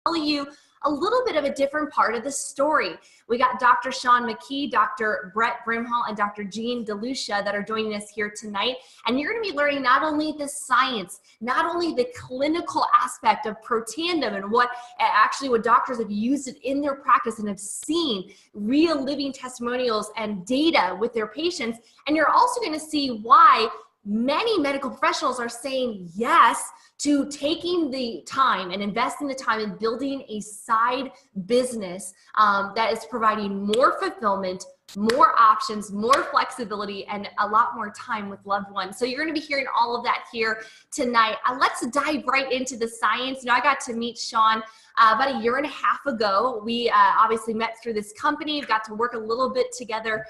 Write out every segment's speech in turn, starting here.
tell you a little bit of a different part of the story. We got Dr. Sean McKee, Dr. Brett Brimhall, and Dr. Jean DeLucia that are joining us here tonight. And you're going to be learning not only the science, not only the clinical aspect of Protandim and what doctors have used it in their practice and have seen real living testimonials and data with their patients. And you're also going to see why many medical professionals are saying yes to taking the time and investing the time in building a side business that is providing more fulfillment, more options, more flexibility, and a lot more time with loved ones. So you're going to be hearing all of that here tonight. Let's dive right into the science. I got to meet Sean about a year and a half ago. We obviously met through this company, got to work a little bit together.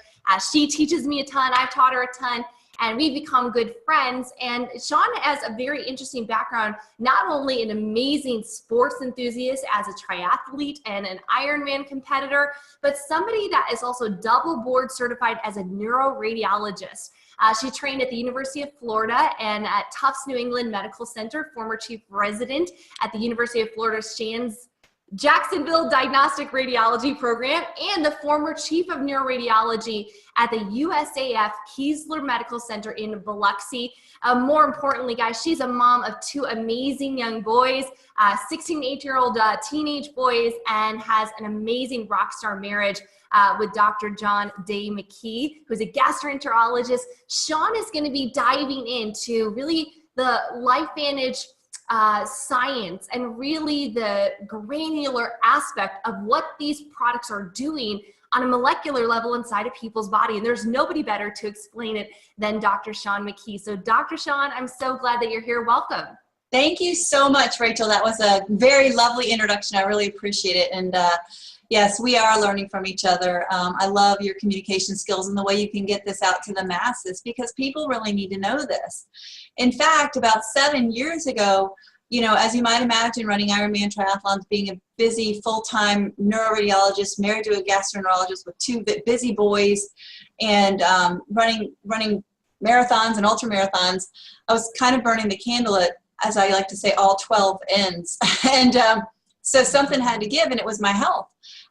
She teaches me a ton, I've taught her a ton, and we've become good friends. And Sean has a very interesting background, not only an amazing sports enthusiast as a triathlete and an Ironman competitor, but somebody that is also double board certified as a neuroradiologist. She trained at the University of Florida and at Tufts New England Medical Center, former chief resident at the University of Florida Shands Jacksonville Diagnostic Radiology Program, and the former chief of neuroradiology at the USAF Keesler Medical Center in Biloxi. More importantly, guys, she's a mom of two amazing young boys, 16 and 8-year-old teenage boys, and has an amazing rock star marriage with Dr. John Day McKee, who's a gastroenterologist. Sean is going to be diving into really the LifeVantage science and really the granular aspect of what these products are doing on a molecular level inside of people's body. And there's nobody better to explain it than Dr. Sean McKee. So Dr. Sean, I'm so glad that you're here. Welcome. Thank you so much, Rachel. That was a very lovely introduction. I really appreciate it. And yes, we are learning from each other. I love your communication skills and the way you can get this out to the masses, because people really need to know this. In fact, about 7 years ago, as you might imagine, running Ironman triathlons, being a busy full-time neuroradiologist, married to a gastroenterologist with two busy boys, and running marathons and ultra marathons, I was kind of burning the candle at, as I like to say, all 12 ends. And so something had to give, and it was my health.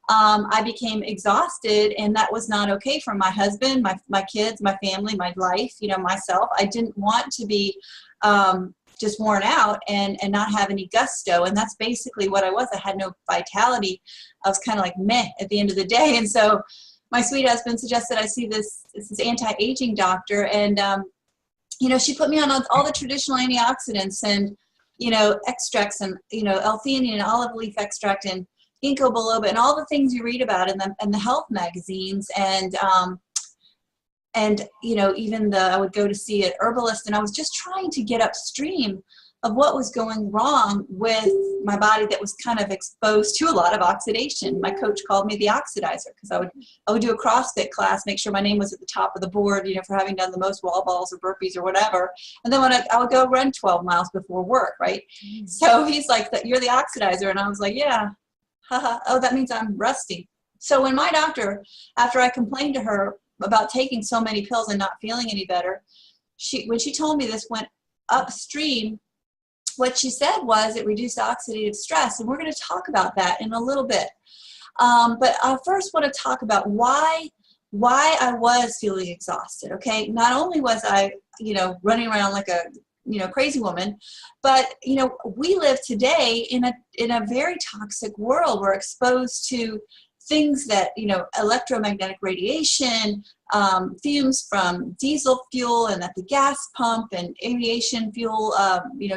I became exhausted, and that was not okay for my husband, my kids, my family, my life, myself. I didn't want to be just worn out and not have any gusto. And that's basically what I was. I had no vitality. I was kind of like meh at the end of the day. And so my sweet husband suggested I see this anti-aging doctor. And, she put me on all the traditional antioxidants and, extracts and, L-theanine and olive leaf extract and ginkgo biloba and all the things you read about in the health magazines. And even I would go to see an herbalist, and I was just trying to get upstream of what was going wrong with my body that was kind of exposed to a lot of oxidation. My coach called me the oxidizer, because I would do a CrossFit class, make sure my name was at the top of the board, for having done the most wall balls or burpees or whatever. And then when I would go run 12 miles before work, right? Mm-hmm. So he's like, "You're the oxidizer." And I was like, "Yeah, haha. Oh, that means I'm rusty." So when my doctor, after I complained to her about taking so many pills and not feeling any better, when she told me this went upstream, what she said was it reduced oxidative stress, and we're going to talk about that in a little bit. But I first want to talk about why I was feeling exhausted. Okay, not only was I, running around like a crazy woman, but we live today in a very toxic world. We're exposed to things that, electromagnetic radiation, fumes from diesel fuel and at the gas pump, and aviation fuel,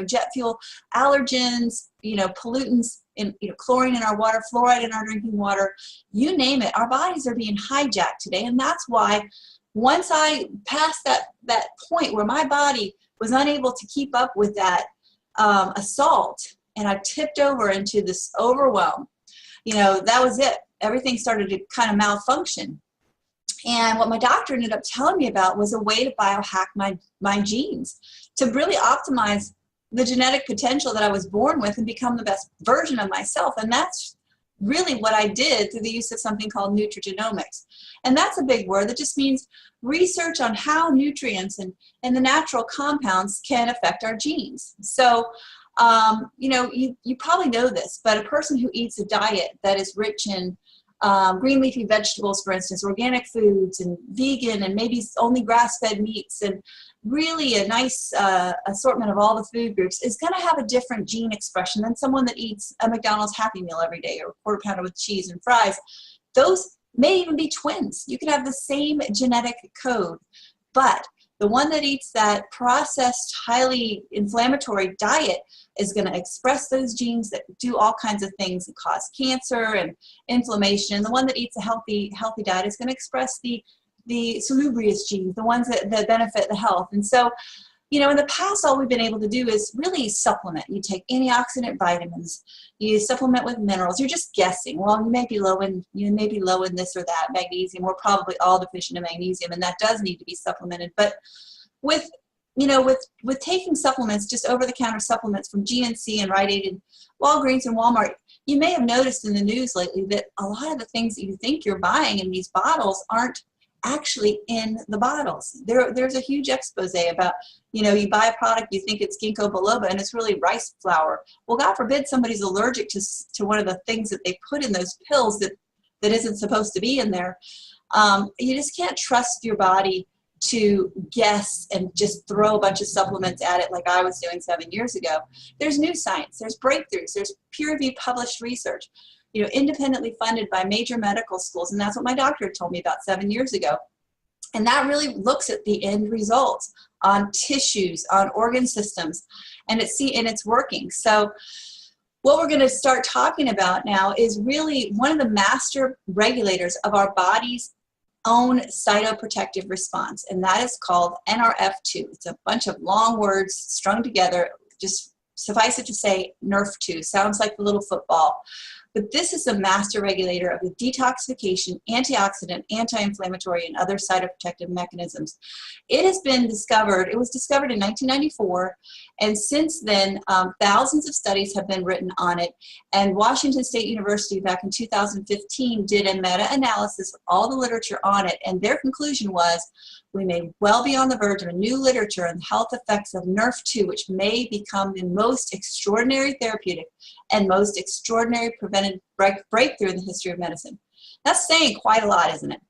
jet fuel, allergens, pollutants, in, chlorine in our water, fluoride in our drinking water, you name it. Our bodies are being hijacked today. And that's why once I passed that point where my body was unable to keep up with that assault, and I tipped over into this overwhelm, that was it. Everything started to kind of malfunction. And what my doctor ended up telling me about was a way to biohack my genes to really optimize the genetic potential that I was born with and become the best version of myself. And that's really what I did through the use of something called nutrigenomics. And that's a big word that just means research on how nutrients and the natural compounds can affect our genes. So You know, you probably know this, but a person who eats a diet that is rich in green leafy vegetables, for instance, organic foods, and vegan, and maybe only grass-fed meats, and really a nice assortment of all the food groups, is going to have a different gene expression than someone that eats a McDonald's Happy Meal every day, or a quarter pounder with cheese and fries. Those may even be twins. You could have the same genetic code, but the one that eats that processed, highly inflammatory diet is going to express those genes that do all kinds of things that cause cancer and inflammation. And the one that eats a healthy diet is going to express the salubrious genes, the ones that benefit the health. And so, you know, in the past, all we've been able to do is really supplement. You take antioxidant vitamins, you supplement with minerals. You're just guessing. Well, you may be low in this or that magnesium. We're probably all deficient in magnesium, and that does need to be supplemented. But with, you know, with taking supplements, just over-the-counter supplements from GNC and Rite Aid and Walgreens and Walmart, you may have noticed in the news lately that a lot of the things that you think you're buying in these bottles aren't actually in the bottles. There's a huge expose about, you know, you buy a product, you think it's ginkgo biloba, and it's really rice flour. Well, God forbid somebody's allergic to one of the things that they put in those pills that isn't supposed to be in there. You just can't trust your body to guess and just throw a bunch of supplements at it like I was doing 7 years ago. There's new science, there's breakthroughs, there's peer-reviewed published research, you know, independently funded by major medical schools. And that's what my doctor told me about 7 years ago. And that really looks at the end results on tissues, on organ systems, and it's working. So what we're going to start talking about now is really one of the master regulators of our body's own cytoprotective response, and that is called NRF2. It's a bunch of long words strung together. Just suffice it to say NRF2. Sounds like the little football. But this is the master regulator of the detoxification, antioxidant, anti-inflammatory, and other cytoprotective mechanisms. It has been discovered, it was discovered in 1994, and since then, thousands of studies have been written on it. And Washington State University back in 2015 did a meta-analysis of all the literature on it, and their conclusion was, we may well be on the verge of a new literature on the health effects of NRF2, which may become the most extraordinary therapeutic and most extraordinary preventive breakthrough in the history of medicine. That's saying quite a lot, isn't it?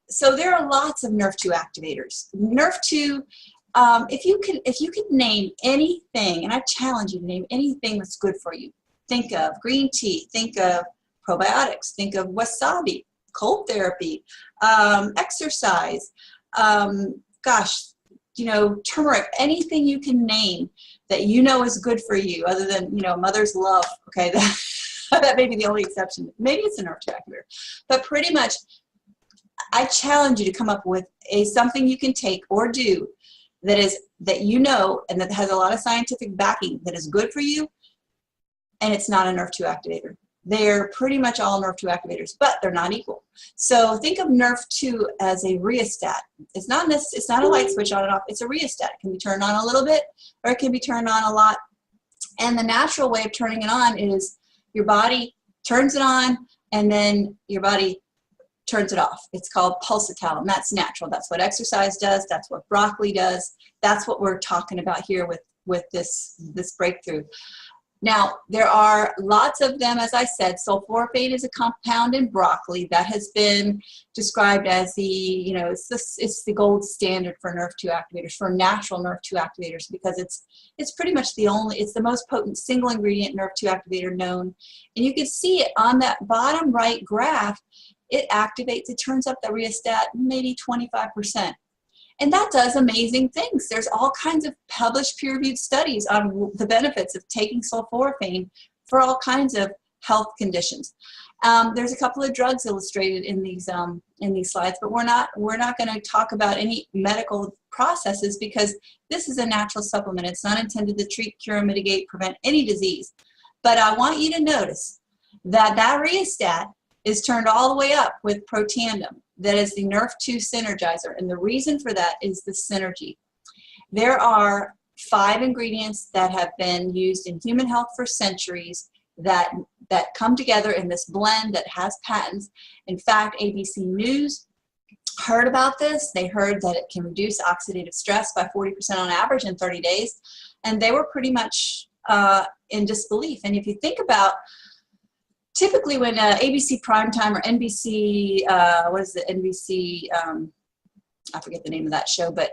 So there are lots of NRF2 activators. NRF2, if you could name anything, and I challenge you to name anything that's good for you. Think of green tea, think of probiotics, think of wasabi, cold therapy, exercise, gosh, you know, turmeric, anything you can name that you know is good for you, other than, you know, mother's love. Okay, that may be the only exception. Maybe it's an NRF2 activator, but pretty much, I challenge you to come up with something you can take or do that you know and that has a lot of scientific backing that is good for you, and it's not a NRF2 activator. They're pretty much all NRF2 activators, but they're not equal. So think of NRF2 as a rheostat. It's not a light switch on and off. It's a rheostat. It can be turned on a little bit, or it can be turned on a lot. And the natural way of turning it on is your body turns it on, and then your body turns it off. It's called pulsatile, and that's natural. That's what exercise does. That's what broccoli does. That's what we're talking about here with this breakthrough. Now, there are lots of them, as I said. Sulforaphane is a compound in broccoli that has been described as the, you know, it's the gold standard for NRF2 activators, for natural NRF2 activators, because it's pretty much it's the most potent single ingredient NRF2 activator known. And you can see it on that bottom right graph. It activates, it turns up the rheostat maybe 25%. And that does amazing things. There's all kinds of published peer-reviewed studies on the benefits of taking sulforaphane for all kinds of health conditions. There's a couple of drugs illustrated in these slides, but we're not going to talk about any medical processes, because this is a natural supplement. It's not intended to treat, cure, mitigate, prevent any disease. But I want you to notice that rheostat is turned all the way up with Protandim. That is the NRF2 synergizer, and the reason for that is the synergy. There are 5 ingredients that have been used in human health for centuries that come together in this blend that has patents. In fact, ABC News heard about this. They heard that it can reduce oxidative stress by 40% on average in 30 days. and they were pretty much in disbelief. And if you think about, typically when ABC Primetime or NBC, what is it, NBC, I forget the name of that show, but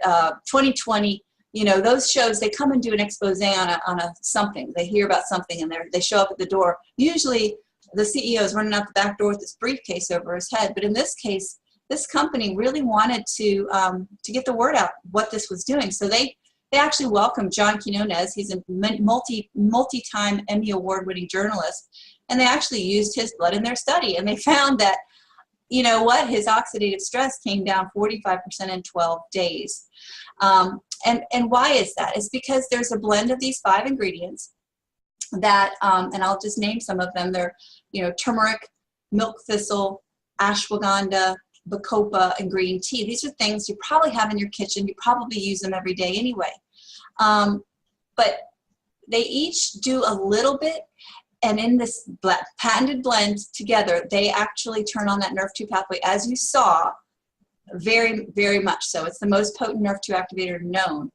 2020, you know, those shows, they come and do an expose on a something. They hear about something and they show up at the door. Usually the CEO is running out the back door with this briefcase over his head. But in this case, this company really wanted to get the word out what this was doing. So they actually welcomed John Quinones. He's a multi-time Emmy award-winning journalist. And they actually used his blood in their study. And they found that, you know what, his oxidative stress came down 45% in 12 days. And why is that? It's because there's a blend of these 5 ingredients that, and I'll just name some of them. They're, you know, turmeric, milk thistle, ashwagandha, bacopa, and green tea. These are things you probably have in your kitchen. You probably use them every day anyway. But they each do a little bit, and in this patented blend together, they actually turn on that NRF2 pathway, as you saw, very, very much so. It's the most potent NRF2 activator known.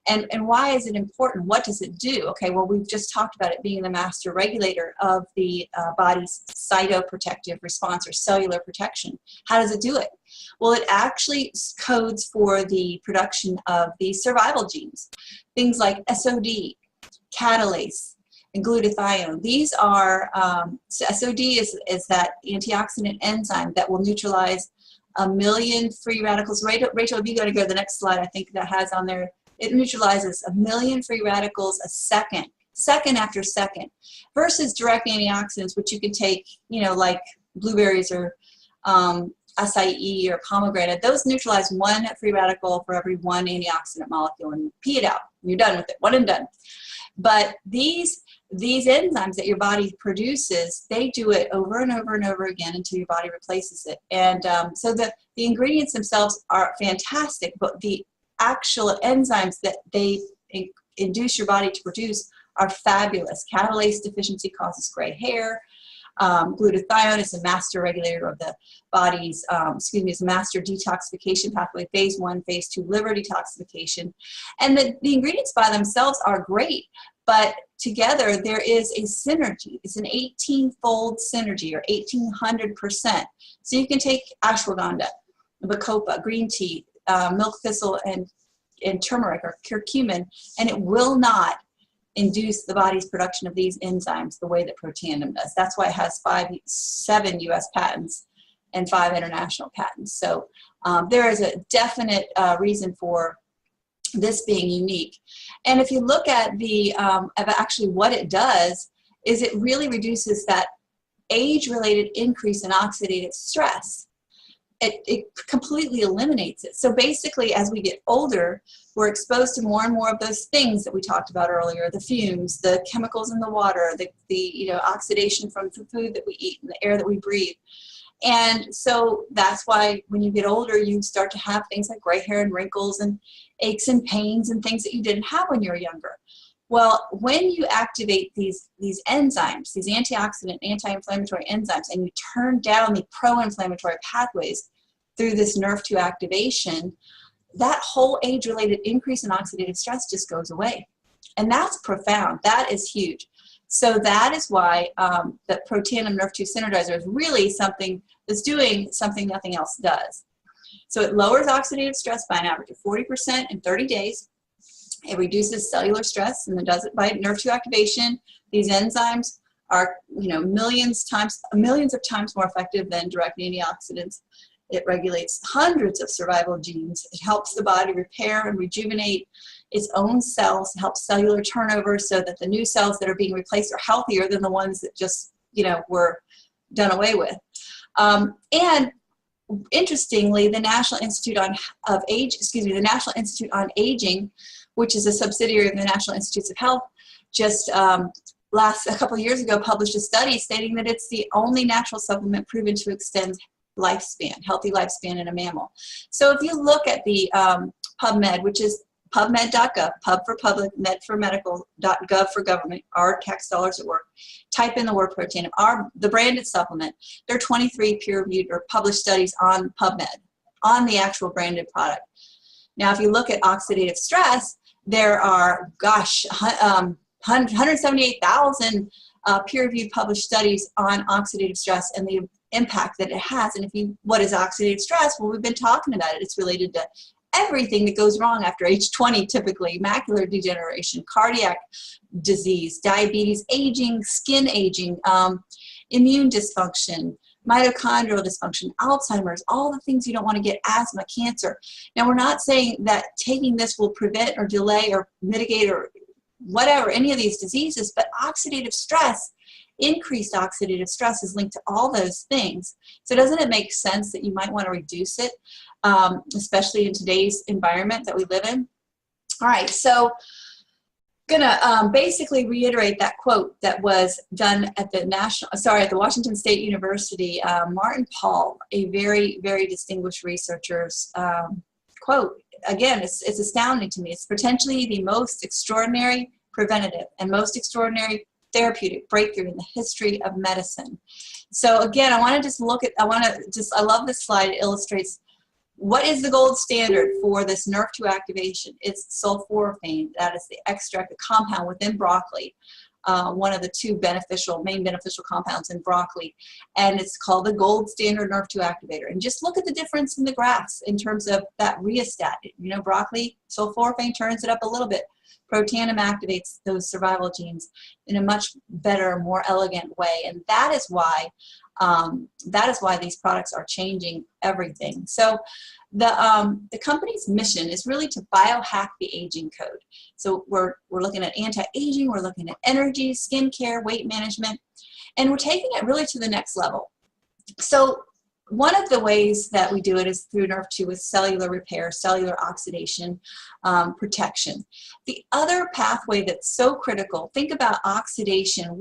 And why is it important? What does it do? Okay, well, we've just talked about it being the master regulator of the body's cytoprotective response, or cellular protection. How does it do it? Well, it actually codes for the production of these survival genes. Things like SOD, catalase, and glutathione. These are, SOD is that antioxidant enzyme that will neutralize 1 million free radicals. Rachel, if you go to the next slide, I think that has on there, it neutralizes 1 million free radicals a second after second, versus direct antioxidants, which you can take, you know, like blueberries or acai or pomegranate. Those neutralize 1 free radical for every 1 antioxidant molecule, and pee it out. You're done with it, one and done. But these enzymes that your body produces, they do it over and over and over again until your body replaces it. And so the ingredients themselves are fantastic, but the actual enzymes that they induce your body to produce are fabulous. Catalase deficiency causes gray hair. Glutathione is a master regulator of the body's, is a master detoxification pathway, phase 1, phase 2 liver detoxification. And the ingredients by themselves are great, but together there is a synergy. It's an 18-fold synergy, or 1800%. So you can take ashwagandha, bacopa, green tea, milk thistle, and turmeric or curcumin, and it will not induce the body's production of these enzymes the way that Protandim does. That's why it has 7 US patents and 5 international patents. So there is a definite reason for this being unique. And if you look at the actually what it does, is it really reduces that age-related increase in oxidative stress. It completely eliminates it. So basically, as we get older, we're exposed to more and more of those things that we talked about earlier: the fumes, the chemicals in the water, the oxidation from the food that we eat and the air that we breathe. And so that's why when you get older, you start to have things like gray hair and wrinkles and aches and pains and things that you didn't have when you were younger. Well, when you activate these enzymes, these antioxidant, anti-inflammatory enzymes, and you turn down the pro-inflammatory pathways through this NRF2 activation, that whole age-related increase in oxidative stress just goes away. And that's profound. That is huge. So that is why the Protandim NRF2 Synergizer is really something that's doing something nothing else does. So it lowers oxidative stress by an average of 40% in 30 days. It reduces cellular stress, and it does it by NRF2 activation. These enzymes are, millions of times more effective than direct antioxidants. It regulates hundreds of survival genes. It helps the body repair and rejuvenate its own cells, helps cellular turnover so that the new cells that are being replaced are healthier than the ones that just, were done away with. And interestingly, the National Institute on Aging, which is a subsidiary of the National Institutes of Health, just a couple of years ago published a study stating that it's the only natural supplement proven to extend lifespan, healthy lifespan in a mammal. So if you look at the PubMed, which is pubmed.gov, pub for public, med for medical.gov for government, our tax dollars at work, type in the word Protandim, the branded supplement. There are 23 peer-reviewed or published studies on PubMed, on the actual branded product. Now, if you look at oxidative stress, There are, gosh, 178,000 peer-reviewed published studies on oxidative stress and the impact that it has. And what is oxidative stress? Well, we've been talking about it. It's related to everything that goes wrong after age 20, typically: macular degeneration, cardiac disease, diabetes, aging, skin aging, immune dysfunction, mitochondrial dysfunction, Alzheimer's, all the things you don't want to get: asthma, cancer. Now, we're not saying that taking this will prevent or delay or mitigate or whatever, any of these diseases, but oxidative stress, increased oxidative stress, is linked to all those things. So doesn't it make sense that you might want to reduce it, especially in today's environment that we live in? All right, so gonna basically reiterate that quote that was done at the at the Washington State University. Martin Pall, a very, very distinguished researcher's quote. Again, it's astounding to me. It's potentially the most extraordinary preventative and most extraordinary therapeutic breakthrough in the history of medicine. So again, I love this slide. It illustrates what is the gold standard for this NRF2 activation. It's sulforaphane. That is the extract, the compound within broccoli, one of the two main beneficial compounds in broccoli, and it's called the gold standard NRF2 activator. And just look at the difference in the graphs in terms of that rheostat. You know, broccoli, sulforaphane turns it up a little bit. Protandim activates those survival genes in a much better, more elegant way, and that is why these products are changing everything. So the company's mission is really to biohack the aging code. So we're looking at anti-aging, we're looking at energy, skincare, weight management, and we're taking it really to the next level. So one of the ways that we do it is through NRF2 with cellular repair, cellular oxidation, protection. The other pathway that's so critical, think about oxidation.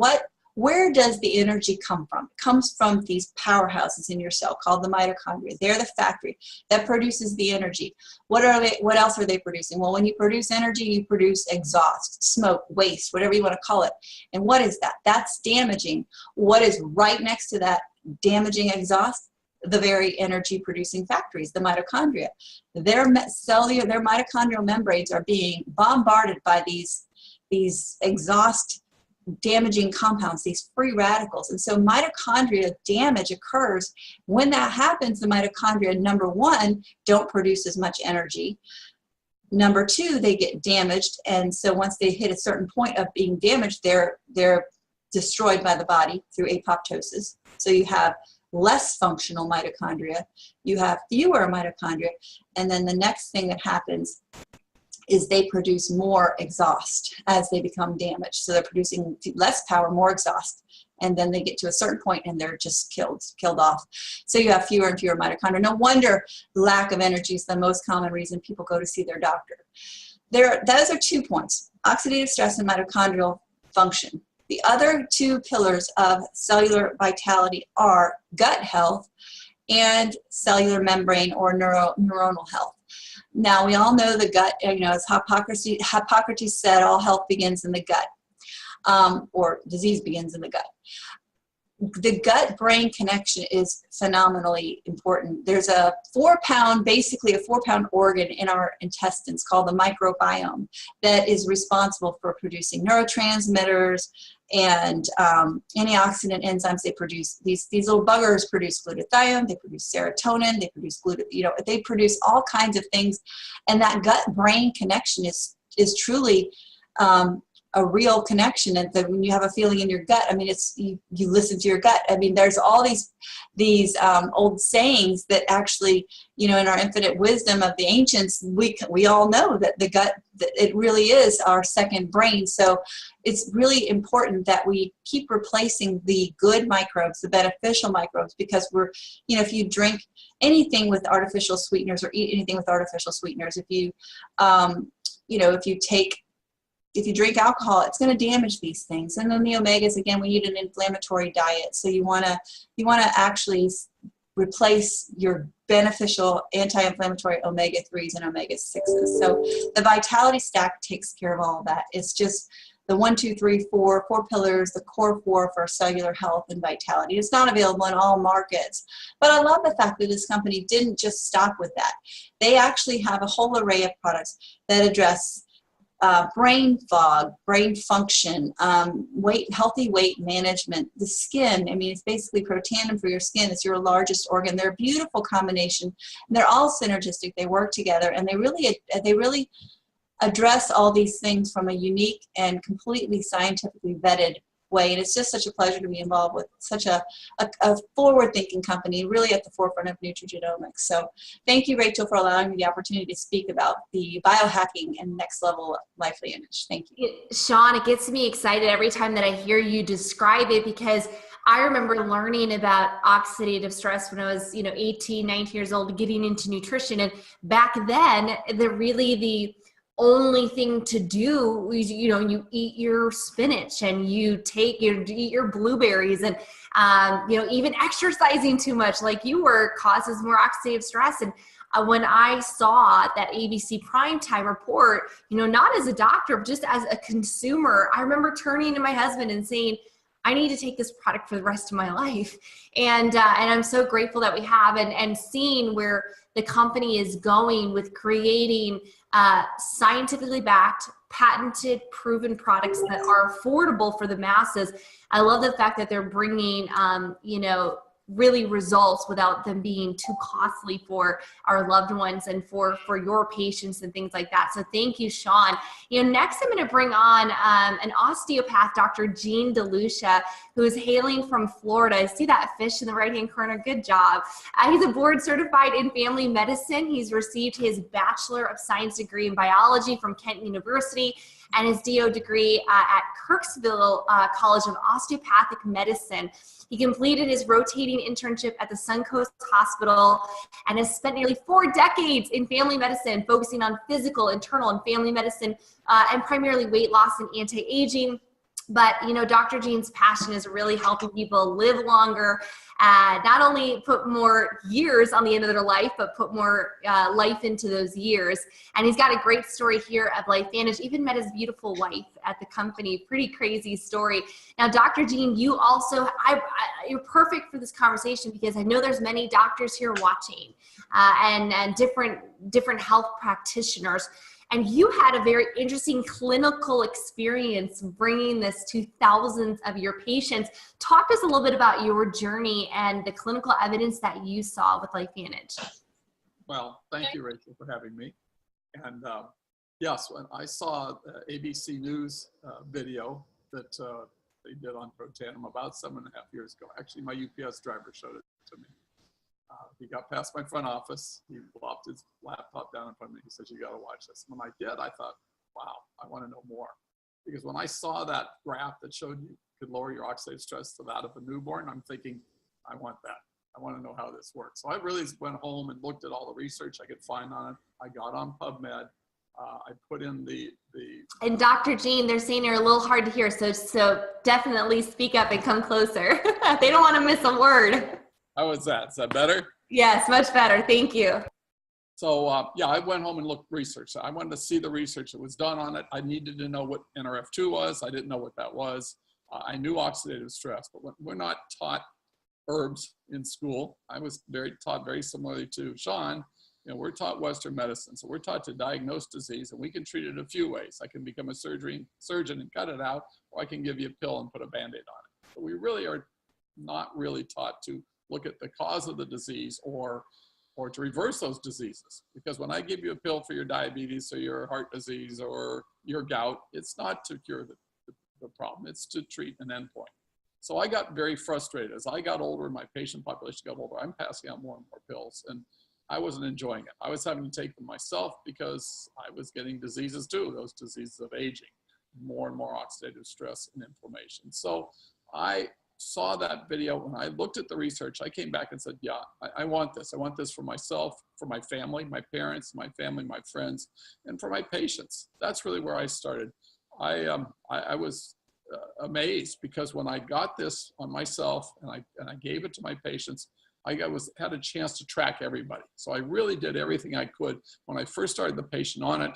Where does the energy come from? It comes from these powerhouses in your cell called the mitochondria. They're the factory that produces the energy. What else are they producing? Well, when you produce energy, you produce exhaust, smoke, waste, whatever you want to call it. And what is that? That's damaging. What is right next to that damaging exhaust? The very energy producing factories, the mitochondria. Their mitochondrial membranes are being bombarded by these exhaust damaging compounds, these free radicals. And so mitochondria damage occurs. When that happens, the mitochondria, number one, don't produce as much energy. Number two, they get damaged. And so once they hit a certain point of being damaged, they're destroyed by the body through apoptosis. So you have less functional mitochondria, you have fewer mitochondria, and then the next thing that happens is they produce more exhaust as they become damaged. So they're producing less power, more exhaust, and then they get to a certain point and they're just killed off. So you have fewer and fewer mitochondria. No wonder lack of energy is the most common reason people go to see their doctor. Those are 2 points: oxidative stress and mitochondrial function. The other 2 pillars of cellular vitality are gut health and cellular membrane or neuronal health. Now, we all know the gut, as Hippocrates said, all health begins in the gut, or disease begins in the gut. The gut-brain connection is phenomenally important. There's basically a 4-pound organ in our intestines called the microbiome that is responsible for producing neurotransmitters and antioxidant enzymes. They produce these little buggers produce glutathione, they produce serotonin, they produce they produce all kinds of things, and that gut-brain connection is truly a real connection. And that when you have a feeling in your gut, I mean, it's you listen to your gut. I mean, there's all these old sayings that actually, in our infinite wisdom of the ancients, we all know that the gut, that it really is our second brain. So it's really important that we keep replacing the good microbes, the beneficial microbes, because if you drink anything with artificial sweeteners or eat anything with artificial sweeteners, if you drink alcohol, it's going to damage these things. And then the omegas, again, we eat an inflammatory diet. So you want to actually replace your beneficial anti-inflammatory omega-3s and omega-6s. So the Vitality Stack takes care of all of that. It's just the 1, 2, 3, 4 pillars, the core 4 for cellular health and vitality. It's not available in all markets. But I love the fact that this company didn't just stop with that. They actually have a whole array of products that address brain fog, brain function, healthy weight management, the skin. I mean, it's basically Protandim for your skin. It's your largest organ. They're a beautiful combination. And they're all synergistic. They work together, and they really address all these things from a unique and completely scientifically vetted way. And it's just such a pleasure to be involved with such a forward-thinking company, really at the forefront of nutrigenomics. So thank you, Rachel, for allowing me the opportunity to speak about the biohacking and next level LifeVantage. Thank you. Sean, it gets me excited every time that I hear you describe it, because I remember learning about oxidative stress when I was, 18, 19 years old, getting into nutrition. And back then, the only thing to do is, you eat your spinach and you eat your blueberries, and even exercising too much like you were causes more oxidative stress. And when I saw that ABC Primetime report, not as a doctor, but just as a consumer, I remember turning to my husband and saying, I need to take this product for the rest of my life. And I'm so grateful that we have, and seeing where the company is going with creating scientifically backed, patented, proven products that are affordable for the masses. I love the fact that they're bringing, really results without them being too costly for our loved ones and for your patients and things like that. So thank you, Sean. Next I'm going to bring on an osteopath, Dr. Jean DeLucia, who is hailing from Florida. I see that fish in the right-hand corner. Good job. He's a board certified in family medicine. He's received his Bachelor of Science degree in biology from Kent University and his DO degree at Kirksville College of Osteopathic Medicine. He completed his rotating internship at the Suncoast Hospital and has spent nearly 4 decades in family medicine, focusing on physical, internal, and family medicine, and primarily weight loss and anti-aging. But, Dr. Jean's passion is really helping people live longer, not only put more years on the end of their life, but put more life into those years. And he's got a great story here at LifeVantage. Even met his beautiful wife at the company. Pretty crazy story. Now, Dr. Jean, you also, you're perfect for this conversation, because I know there's many doctors here watching and different health practitioners. And you had a very interesting clinical experience bringing this to thousands of your patients. Talk to us a little bit about your journey and the clinical evidence that you saw with LifeVantage. Well, thank you, Rachel, for having me. And yes, when I saw the ABC News video that they did on Protandim about 7.5 years ago, actually my UPS driver showed it to me. He got past my front office. He plopped his laptop down in front of me. He says, "You got to watch this." And when I did, I thought, wow, I want to know more. Because when I saw that graph that showed you could lower your oxidative stress to that of a newborn, I'm thinking, I want that. I want to know how this works. So I really went home and looked at all the research I could find on it. I got on PubMed. I put in the. And Dr. Jean, they're saying you're a little hard to hear, so definitely speak up and come closer. They don't want to miss a word. How was that? Is that better? Yes, much better. Thank you. So yeah, I went home and looked research. I wanted to see the research that was done on it. I needed to know what NRF2 was. I didn't know what that was. I knew oxidative stress, but we're not taught herbs in school. I was taught very similarly to Sean. We're taught Western medicine. So we're taught to diagnose disease, and we can treat it a few ways. I can become a surgeon and cut it out, or I can give you a pill and put a Band-Aid on it. But we really are not really taught to look at the cause of the disease or to reverse those diseases. Because when I give you a pill for your diabetes or your heart disease or your gout, it's not to cure the problem, it's to treat an endpoint. So I got very frustrated. As I got older and my patient population got older, I'm passing out more and more pills, and I wasn't enjoying it. I was having to take them myself because I was getting diseases too, those diseases of aging, more and more oxidative stress and inflammation. So I saw that video. When I looked at the research, I came back and said, yeah, I want this. I want this for myself, for my family, my parents, my family, my friends, and for my patients. That's really where I started. I was amazed, because when I got this on myself and I gave it to my patients, I had a chance to track everybody. So I really did everything I could. When I first started the patient on it,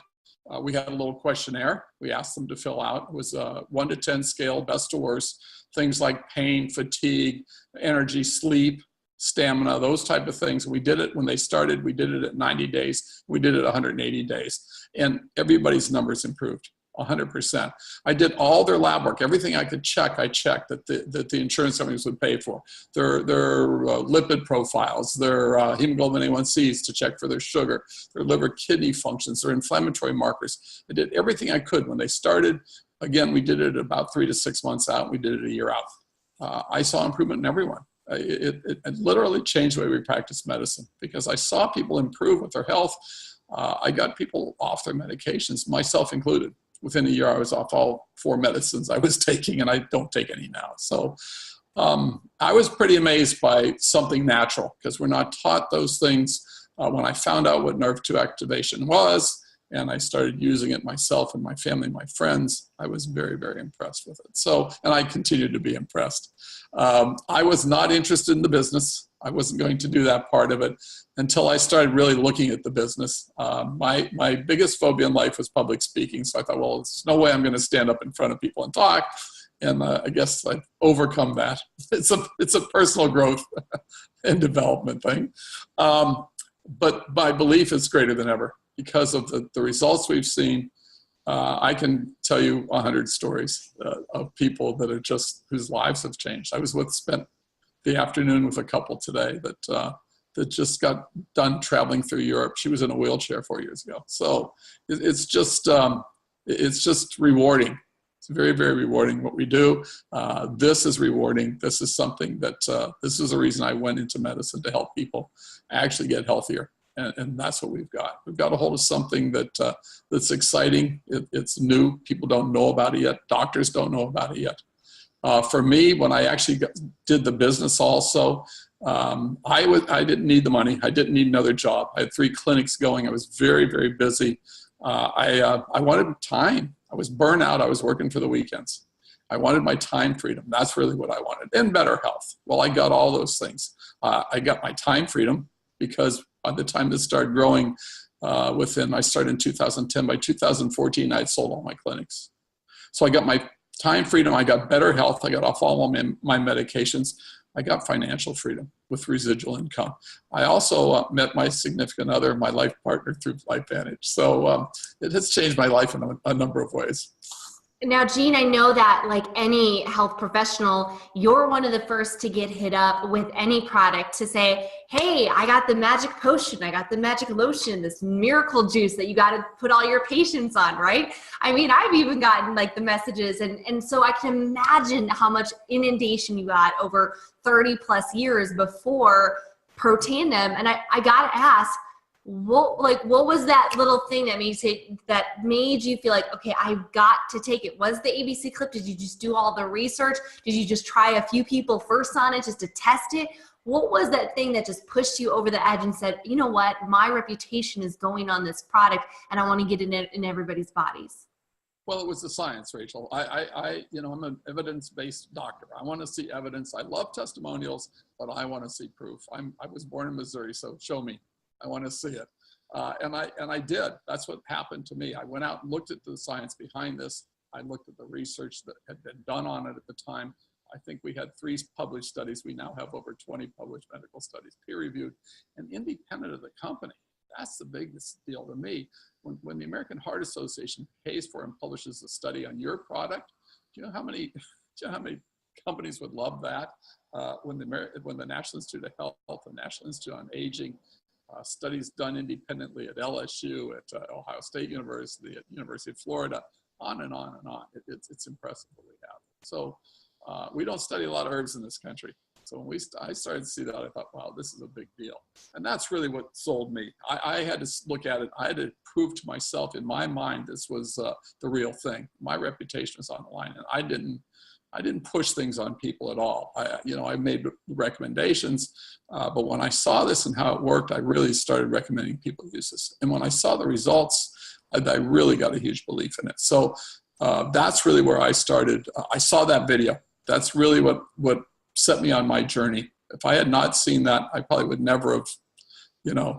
we had a little questionnaire we asked them to fill out. It was a 1 to 10 scale, best to worst. Things like pain, fatigue, energy, sleep, stamina, those type of things. We did it when they started. We did it at 90 days. We did it at 180 days. And everybody's numbers improved 100%. I did all their lab work. Everything I could check, I checked that the insurance companies would pay for. Their lipid profiles, their hemoglobin A1Cs to check for their sugar, their liver kidney functions, their inflammatory markers. I did everything I could when they started. Again, we did it about 3 to 6 months out. We did it a year out. I saw improvement in everyone. It literally changed the way we practice medicine because I saw people improve with their health. I got people off their medications, myself included. Within a year, I was off all 4 medicines I was taking, and I don't take any now. So I was pretty amazed by something natural because we're not taught those things. When I found out what NRF2 activation was, and I started using it myself and my family, my friends, I was very, very impressed with it. So, and I continue to be impressed. I was not interested in the business. I wasn't going to do that part of it until I started really looking at the business. My biggest phobia in life was public speaking. So I thought, well, there's no way I'm going to stand up in front of people and talk. And I guess I've overcome that. It's a personal growth and development thing. But my belief is greater than ever because of the results we've seen. I can tell you 100 stories of people that are just, whose lives have changed. I was spent the afternoon with a couple today that just got done traveling through Europe. She was in a wheelchair 4 years ago. So it's just rewarding. It's very, very rewarding what we do. This is rewarding. This is something that, this is a reason I went into medicine, to help people actually get healthier. And that's what we've got. We've got a hold of something that's exciting. It's new. People don't know about it yet. Doctors don't know about it yet. For me, when I actually did the business also, I didn't need the money. I didn't need another job. I had 3 clinics going. I was very, very busy. I wanted time. I was burnt out. I was working for the weekends. I wanted my time freedom. That's really what I wanted. And better health. Well, I got all those things. I got my time freedom because by the time this started growing, I started in 2010. By 2014, I had sold all my clinics. So I got my time freedom. I got better health. I got off all my medications. I got financial freedom with residual income. I also met my significant other, my life partner, through LifeVantage. So it has changed my life in a number of ways. Now, Jean, I know that like any health professional, you're one of the first to get hit up with any product to say, hey, I got the magic potion, I got the magic lotion, this miracle juice that you got to put all your patients on, right? I mean, I've even gotten like the messages. And so I can imagine how much inundation you got over 30 plus years before Protandim. And I got to ask, what was that little thing that made you feel like, okay, I've got to take it? Was the ABC clip? Did you just do all the research? Did you just try a few people first on it just to test it? What was that thing that just pushed you over the edge and said, you know what, my reputation is going on this product and I want to get it in everybody's bodies? Well, it was the science, Rachel. I'm an evidence-based doctor. I want to see evidence. I love testimonials, but I want to see proof. I was born in Missouri, so show me. I want to see it. And I did. That's what happened to me. I went out and looked at the science behind this. I looked at the research that had been done on it at the time. I think we had 3 published studies. We now have over 20 published medical studies, peer-reviewed and independent of the company. That's the biggest deal to me. When the American Heart Association pays for and publishes a study on your product, do you know how many companies would love that? When the National Institute of Health, the National Institute on Aging, studies done independently at LSU, at Ohio State University, at University of Florida, on and on and on. It's impressive what we have. So we don't study a lot of herbs in this country. So when I started to see that, I thought, wow, this is a big deal. And that's really what sold me. I had to look at it. I had to prove to myself in my mind this was the real thing. My reputation was on the line, and I didn't push things on people at all. I made recommendations, but when I saw this and how it worked, I really started recommending people use this. And when I saw the results, I really got a huge belief in it. So that's really where I started. I saw that video. That's really what set me on my journey. If I had not seen that, I probably would never have,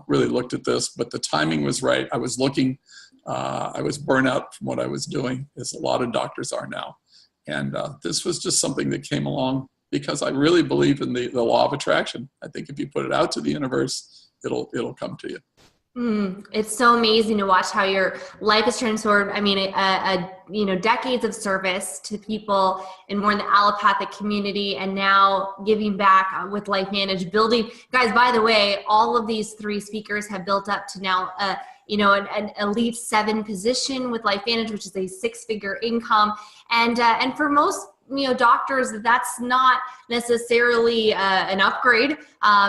really looked at this. But the timing was right. I was looking. I was burnt out from what I was doing, as a lot of doctors are now. And this was just something that came along because I really believe in the law of attraction. I think if you put it out to the universe, it'll come to you. It's so amazing to watch how your life is transformed. I mean, decades of service to people in more in the allopathic community, and now giving back with LifeVantage, building. Guys, by the way, all of these 3 speakers have built up to now, an elite 7 position with LifeVantage, which is a 6-figure income, and for most doctors, that's not necessarily an upgrade.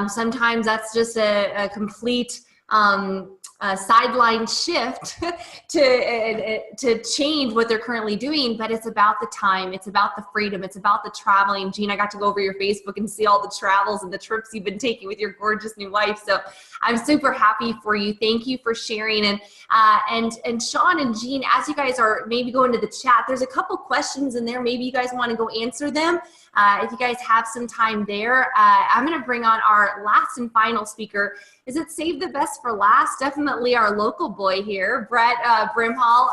Sometimes that's just a complete sideline shift to change what they're currently doing. But it's about the time, it's about the freedom, it's about the traveling. Jean, I got to go over your Facebook and see all the travels and the trips you've been taking with your gorgeous new wife. So I'm super happy for you. Thank you for sharing. And Sean and Jean, as you guys are maybe going to the chat, there's a couple questions in there. Maybe you guys want to go answer them. If you guys have some time there, I'm going to bring on our last and final speaker. Is it save the best for last? Definitely our local boy here, Brett Brimhall,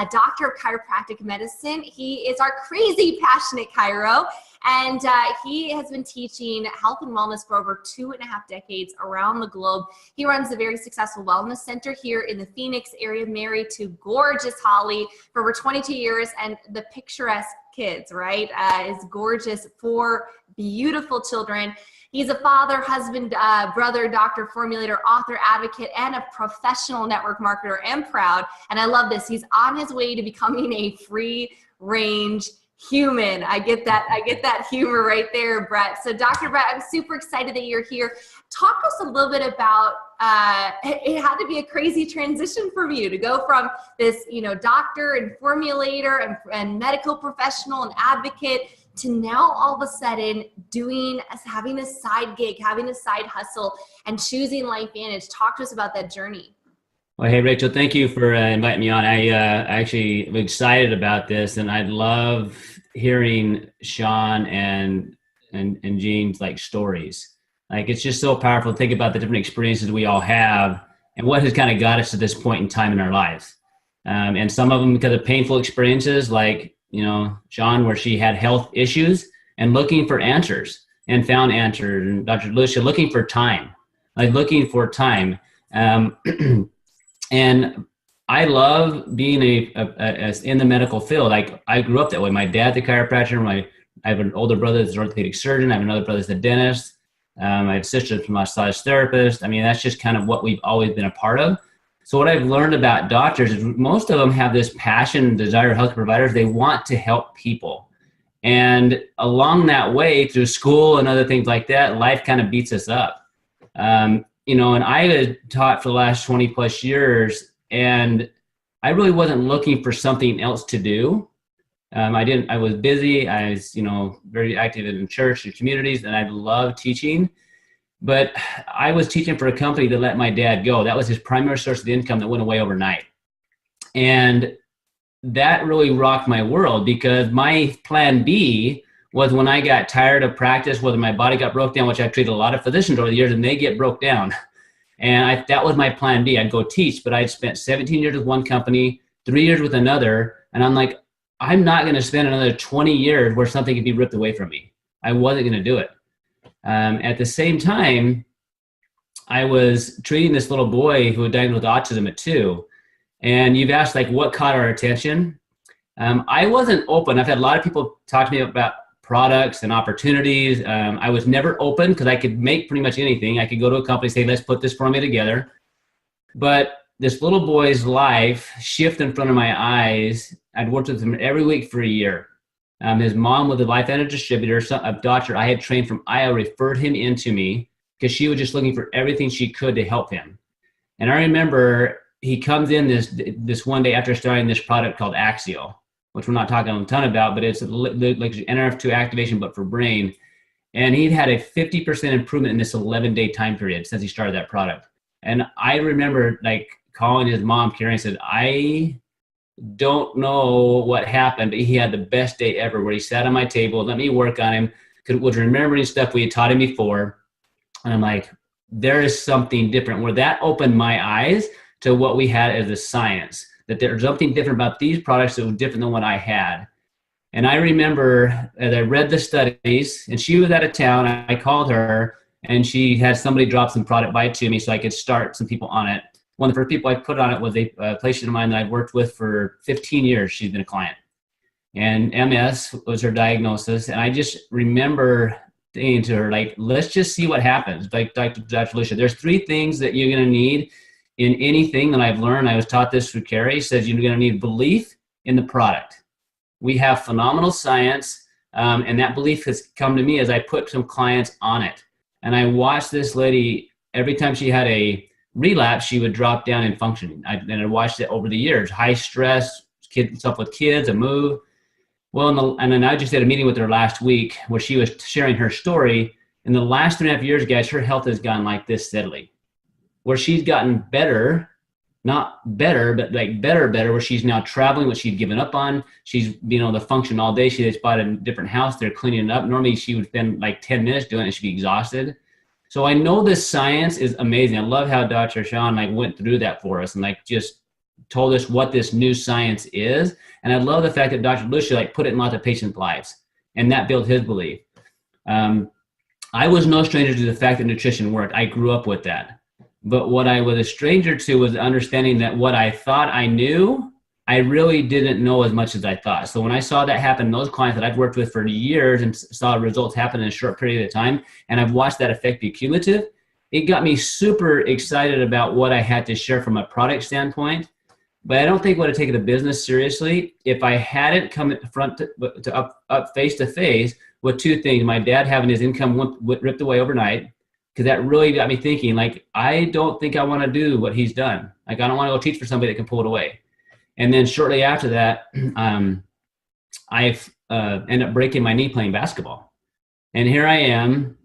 doctor of chiropractic medicine. He is our crazy passionate chiro, and he has been teaching health and wellness for over 2.5 decades around the globe. He runs a very successful wellness center here in the Phoenix area, married to gorgeous Holly for over 22 years, and the picturesque kids, right? Is gorgeous, 4 beautiful children. He's a father, husband, brother, doctor, formulator, author, advocate, and a professional network marketer, and proud. And I love this. He's on his way to becoming a free range human. I get that humor right there, Brett. So Dr. Brett, I'm super excited that you're here. Talk to us a little bit about, it had to be a crazy transition for you to go from this, doctor and formulator and medical professional and advocate to now all of a sudden having a side gig, having a side hustle, and choosing LifeVantage. Talk to us about that journey. Well, hey, Rachel, thank you for inviting me on. I actually am excited about this, and I love hearing Sean and Jean's stories. It's just so powerful to think about the different experiences we all have and what has kind of got us to this point in time in our lives. And some of them because of painful experiences, Sean, where she had health issues and looking for answers and found answers, and Dr. DeLucia looking for time. And I love being in the medical field. I grew up that way. My dad's a chiropractor. I have an older brother that's an orthopedic surgeon. I have another brother that's a dentist. I have sisters that's a massage therapist. I mean, that's just kind of what we've always been a part of. So what I've learned about doctors is most of them have this passion and desire, health providers. They want to help people. And along that way, through school and other things like that, life kind of beats us up. And I had taught for the last 20 plus years, and I really wasn't looking for something else to do. I was busy. I was, very active in church and communities, and I loved teaching. But I was teaching for a company that let my dad go. That was his primary source of income that went away overnight. And that really rocked my world, because my plan B was when I got tired of practice, whether my body got broke down, which I've treated a lot of physicians over the years, and they get broke down. And that was my plan B. I'd go teach, but I'd spent 17 years with one company, 3 years with another. And I'm like, I'm not going to spend another 20 years where something could be ripped away from me. I wasn't going to do it. At the same time, I was treating this little boy who was diagnosed with autism at 2. And you've asked what caught our attention. I wasn't open. I've had a lot of people talk to me about products and opportunities. I was never open because I could make pretty much anything. I could go to a company and say, let's put this for me together. But this little boy's life shifted in front of my eyes. I'd worked with him every week for a year. His mom was a LifeVantage distributor, a doctor I had trained from Iowa, referred him into me because she was just looking for everything she could to help him. And I remember he comes in this one day after starting this product called Axio, which we're not talking a ton about, but it's like NRF2 activation, but for brain. And he'd had a 50% improvement in this 11-day time period since he started that product. And I remember calling his mom, Carrie, and said, I don't know what happened, but he had the best day ever, where he sat on my table, let me work on him, was remembering stuff we had taught him before. And I'm like, there is something different, where that opened my eyes to what we had as a science, that there's something different about these products that was different than what I had. And I remember as I read the studies, and she was out of town, I called her, and she had somebody drop some product by to me so I could start some people on it. One of the first people I put on it was a patient of mine that I'd worked with for 15 years. She's been a client. And MS was her diagnosis. And I just remember saying to her, like, let's just see what happens. Like Dr. Lucia, there's 3 things that you're going to need in anything that I've learned. I was taught this through Carrie. Says you're going to need belief in the product. We have phenomenal science, and that belief has come to me as I put some clients on it. And I watched this lady, every time she had a relapse, she would drop down in functioning. And I watched it over the years, high stress, stuff with kids, a move. Well, and then I just had a meeting with her last week where she was sharing her story. In the last 3.5 years, guys, her health has gone like this steadily, where she's gotten better, not better, but like better, where she's now traveling, what she'd given up on. She's been able to function all day. She just bought a different house. They're cleaning it up. Normally she would spend like 10 minutes doing it and she'd be exhausted. So I know this science is amazing. I love how Dr. Sean like went through that for us and like just told us what this new science is. And I love the fact that Dr. Lucia like put it in lots of patients' lives, and that built his belief. I was no stranger to the fact that nutrition worked. I grew up with that. But what I was a stranger to was understanding that what I thought I knew, I really didn't know as much as I thought. So when I saw that happen, those clients that I've worked with for years and saw results happen in a short period of time, and I've watched that effect be cumulative, it got me super excited about what I had to share from a product standpoint. But I don't think I would have taken the business seriously if I hadn't come up face to face with 2 things. My dad having his income ripped away overnight, because that really got me thinking, like, I don't think I want to do what he's done. Like, I don't want to go teach for somebody that can pull it away. And then shortly after that, I ended up breaking my knee playing basketball. And here I am,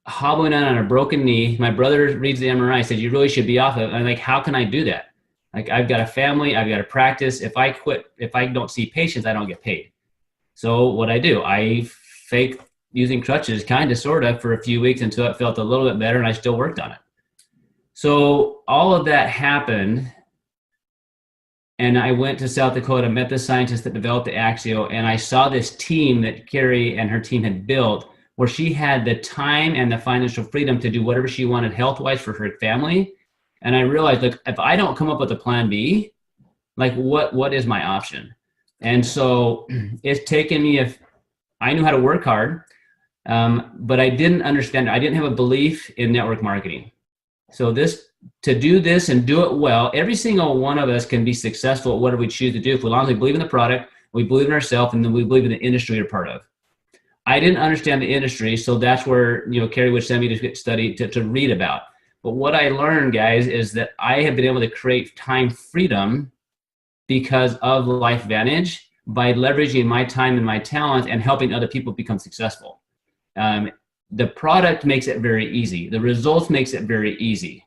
hobbling on a broken knee. My brother reads the MRI, said, you really should be off of it. I'm like, how can I do that? Like, I've got a family, I've got to practice. If I quit, if I don't see patients, I don't get paid. So what I do, I fake using crutches, kind of, sort of, for a few weeks until it felt a little bit better, and I still worked on it. So all of that happened, and I went to South Dakota, met the scientist that developed the Axio, and I saw this team that Carrie and her team had built, where she had the time and the financial freedom to do whatever she wanted health-wise for her family. And I realized, like, if I don't come up with a plan B, like, what is my option? And so it's taken me, if I knew how to work hard, but I didn't understand, I didn't have a belief in network marketing. So to do this and do it well, every single one of us can be successful at whatever we choose to do, as long as we believe in the product, we believe in ourselves, and then we believe in the industry we're part of. I didn't understand the industry, so that's where, Carrie would send me to study, to read about. But what I learned, guys, is that I have been able to create time freedom because of LifeVantage, by leveraging my time and my talent and helping other people become successful. The product makes it very easy. The results makes it very easy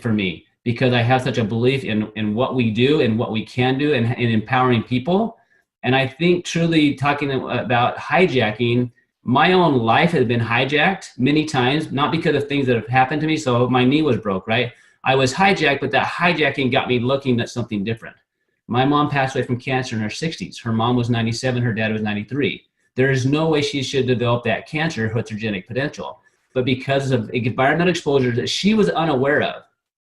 for me, because I have such a belief in what we do and what we can do, and empowering people. And I think, truly, talking about hijacking, my own life has been hijacked many times, not because of things that have happened to me. So my knee was broke, right? I was hijacked, but that hijacking got me looking at something different. My mom passed away from cancer in her 60s. Her mom was 97, her dad was 93. There is no way she should develop that cancer with her genetic potential. But because of environmental exposure that she was unaware of,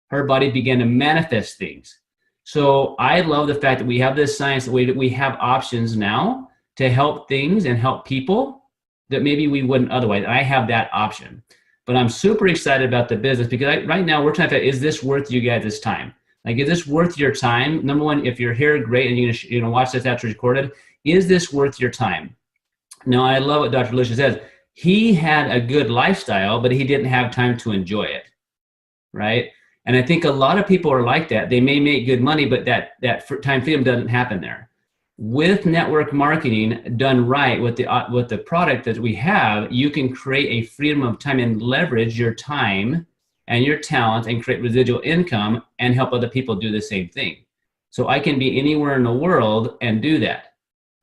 her body began to manifest things. So I love the fact that we have this science, that we have options now to help things and help people that maybe we wouldn't otherwise. I have that option. But I'm super excited about the business, because right now we're trying to figure out, is this worth you guys this time? Like, is this worth your time? Number one, if you're here, great, and you're gonna watch this after it's recorded, is this worth your time? Now, I love what Dr. Lucia says. He had a good lifestyle, but he didn't have time to enjoy it, right? And I think a lot of people are like that. They may make good money, but that time freedom doesn't happen there. With network marketing done right, with the product that we have, you can create a freedom of time and leverage your time and your talent and create residual income and help other people do the same thing. So I can be anywhere in the world and do that.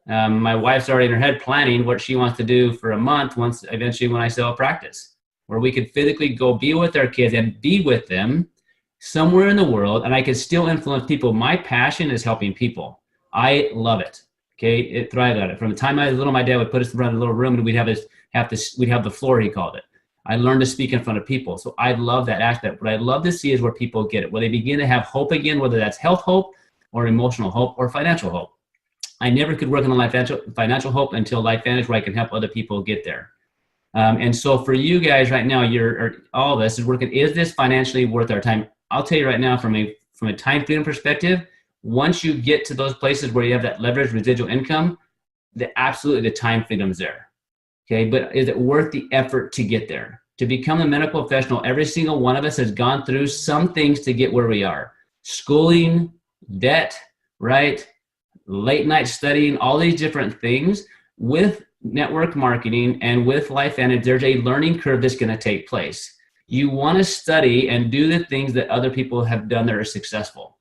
My wife's already in her head planning what she wants to do for a month eventually when I sell a practice, where we could physically go be with our kids and be with them somewhere in the world, and I could still influence people. My passion is helping people. I love it. Okay, it thrived on it. From the time I was little, my dad would put us in front of a little room, and we'd have the floor, he called it. I learned to speak in front of people. So I love that aspect. What I'd love to see is where people get it, where they begin to have hope again, whether that's health hope or emotional hope or financial hope. I never could work on financial hope until LifeVantage, where I can help other people get there. And so for you guys right now, all of us is working, is this financially worth our time? I'll tell you right now, from a time freedom perspective, once you get to those places where you have that leveraged residual income, absolutely the time freedom's there. Okay, but is it worth the effort to get there? To become a medical professional, every single one of us has gone through some things to get where we are. Schooling, debt, right? Late night studying, all these different things. With network marketing and with LifeVantage, there's a learning curve that's going to take place. You want to study and do the things that other people have done that are successful.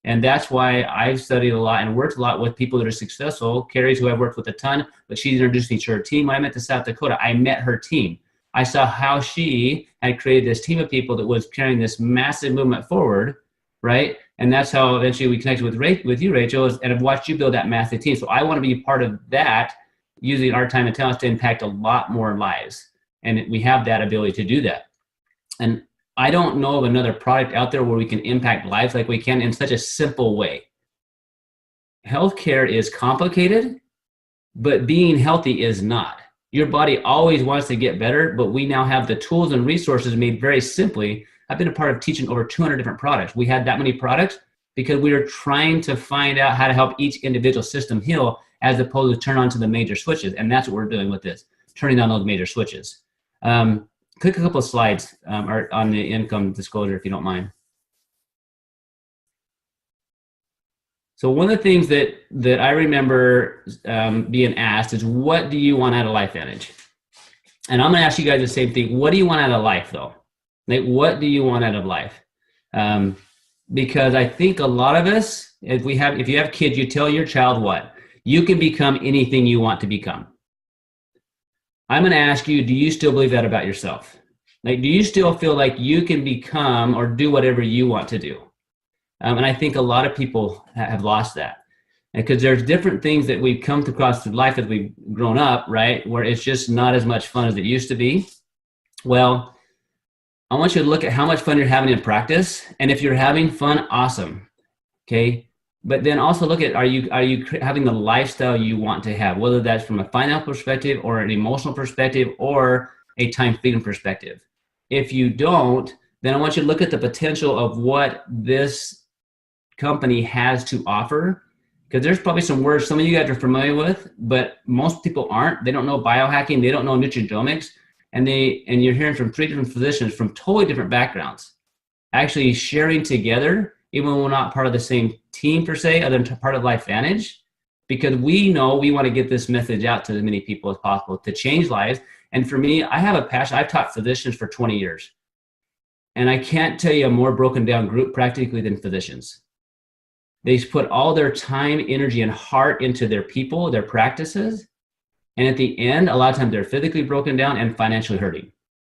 And that's why I've studied a lot and worked a lot with people that are successful. Carrie's who I've worked with a ton, but she's introduced me to her team. When I met to South Dakota, I met her team. I saw how she had created this team of people that was carrying this massive movement forward, right? And that's how eventually we connected with you, Rachel, and I've watched you build that massive team. So I want to be part of that, using our time and talents to impact a lot more lives. And we have that ability to do that. And I don't know of another product out there where we can impact lives like we can in such a simple way. Healthcare is complicated, but being healthy is not. Your body always wants to get better, but we now have the tools and resources made very simply. I've been a part of teaching over 200 different products. We had that many products because we were trying to find out how to help each individual system heal, as opposed to turn on to the major switches. And that's what we're doing with this, turning on those major switches. Click a couple of slides on the income disclosure, if you don't mind. So one of the things that I remember being asked is, what do you want out of LifeVantage? And I'm gonna ask you guys the same thing. What do you want out of life though? Like, what do you want out of life? Because I think a lot of us, if you have kids, you tell your child what? You can become anything you want to become. I'm going to ask you, do you still believe that about yourself? Like, do you still feel like you can become or do whatever you want to do? And I think a lot of people have lost that. Because there's different things that we've come across through life as we've grown up, right? Where it's just not as much fun as it used to be. Well, I want you to look at how much fun you're having in practice. And if you're having fun, awesome. Okay. But then also look at, are you having the lifestyle you want to have, whether that's from a financial perspective or an emotional perspective or a time freedom perspective. If you don't, then I want you to look at the potential of what this company has to offer, because there's probably some words some of you guys are familiar with, but most people aren't. They don't know biohacking, they don't know nutrigenomics, and you're hearing from 3 different physicians from totally different backgrounds, actually sharing together, even when we're not part of the same team per se, other than part of LifeVantage, because we know we want to get this message out to as many people as possible to change lives. And for me, I have a passion. I've taught physicians for 20 years. And I can't tell you a more broken down group practically than physicians. They put all their time, energy, and heart into their people, their practices. And at the end, a lot of times they're physically broken down and financially hurting.